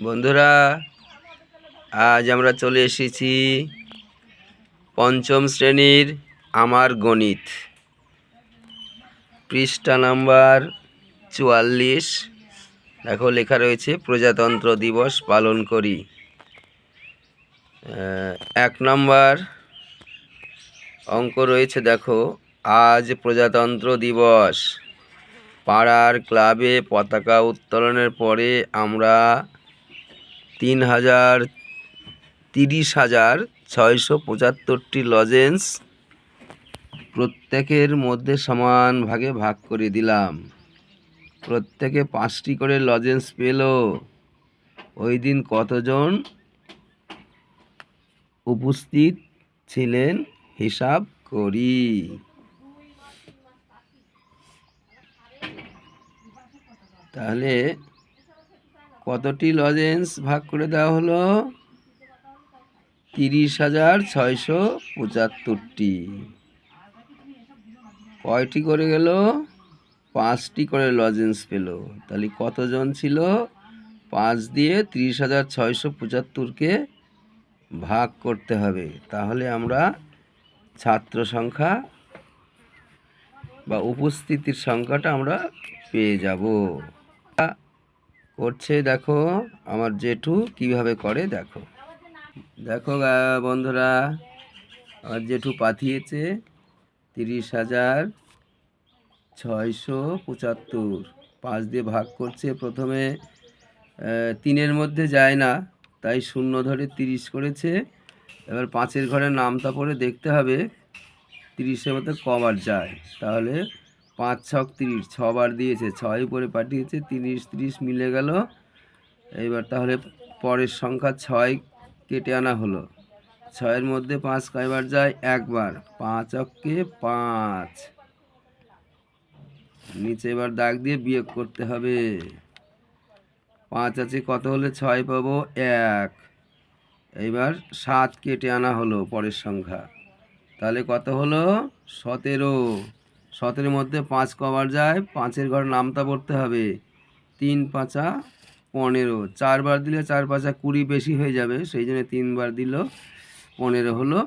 বন্ধুরা, আজ আমরা চলে এসেছি পঞ্চম শ্রেণীর আমার গণিত পৃষ্ঠা নাম্বার ৪৪। দেখো লেখা রয়েছে প্রজাতন্ত্র দিবস পালন করি। ১ নম্বর অঙ্ক রয়েছে, দেখো আজ প্রজাতন্ত্র দিবস। পাড়ার ক্লাবে পতাকা উত্তোলনের পরে আমরা 30,675টি লজেন্স প্রত্যেকের মধ্যে সমান ভাগে ভাগ করে দিলাম। প্রত্যেকে 5টি করে লজেন্স পেল। ওই দিন কতজন উপস্থিত ছিলেন হিসাব করি। তাহলে কতটি লজেন্স ভাগ করে দেওয়া হলো? 30,675টি। কয়টি করে গেল? 5টি করে লজেন্স পেল। তাহলে কতজন ছিল? 5 দিয়ে 30,675কে ভাগ করতে হবে। তাহলে আমরা ছাত্র সংখ্যা বা উপস্থিতির সংখ্যাটা আমরা পেয়ে যাব। করছে দেখো আমার জেঠু কিভাবে করে। দেখো বন্ধুরা, আমার জেঠু পাঠিয়েছে 30,675। 5 দিয়ে ভাগ করছে। প্রথমে 3-এর মধ্যে যায় না, তাই শূন্য ধরে 30 করেছে। এবার 5-এর ঘরে নামতা পড়ে দেখতে হবে 30-এর মধ্যে কবার যায়। তাহলে 5 ছক 30, 6 বার দিয়েছে, 6 করে পাঠিয়েছে, 30 মিলে গেল। এইবার তাহলে পরের সংখ্যা 6 কেটে আনা হলো। 6-এর মধ্যে 5 কয়বার যায়? একবার। 5 অক্ষে 5। নিচে এবার দাগ দিয়ে বিয়োগ করতে হবে। 5 আছে, কত হলে 6 পাবো? 1। এইবার 7 কেটে আনা হলো পরের সংখ্যা। তাহলে কত হলো? 17। 17-এর মধ্যে 5 কবার যায়? 5-এর ঘর নামতা পড়তে হবে। 3 5 15। 4 বার দিলে 4 5 20 বেশি হয়ে যাবে, সেই জন্য 3 বার দিল, 15 হলো।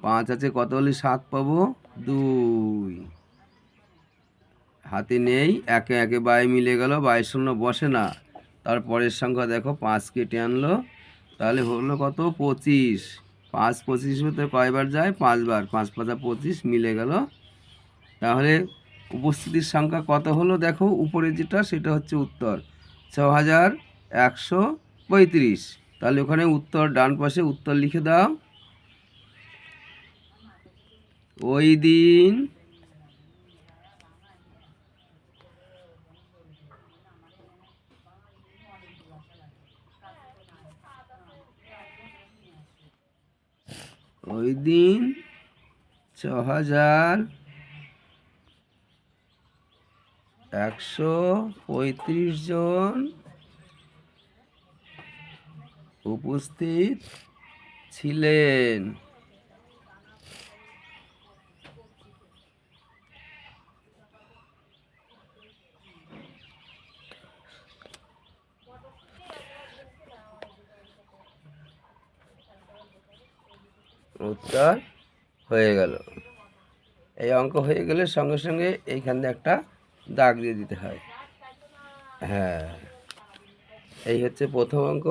5 আছে, কত হলে 7 পাবো? 2। হাতে নেই, একে একে বাই মিলে গেল, 22 শূন্য বসে না। তারপরের সংখ্যা দেখো 5 কেটে আনলো। তাহলে হলো কত? 25। 5 25 মধ্যে কয়বার যায়? 5 বার। 5 5 25 মিলে গেল। তাহলে উপস্থিতির সংখ্যা কত হলো? দেখো উপরে যেটা, সেটা হচ্ছে উত্তর 6,135। তাহলে ওখানে উত্তর ডান পাশে উত্তর লিখে দাও। ওই দিন ওই দিন 6,135 জন উপস্থিত ছিলেন। উত্তর হয়ে গেল। এই অঙ্ক হয়ে গেলে সঙ্গে সঙ্গে এইখানে একটা দাগ দিয়ে দিতে হয়। হ্যাঁ, এই হচ্ছে প্রথম অঙ্ক।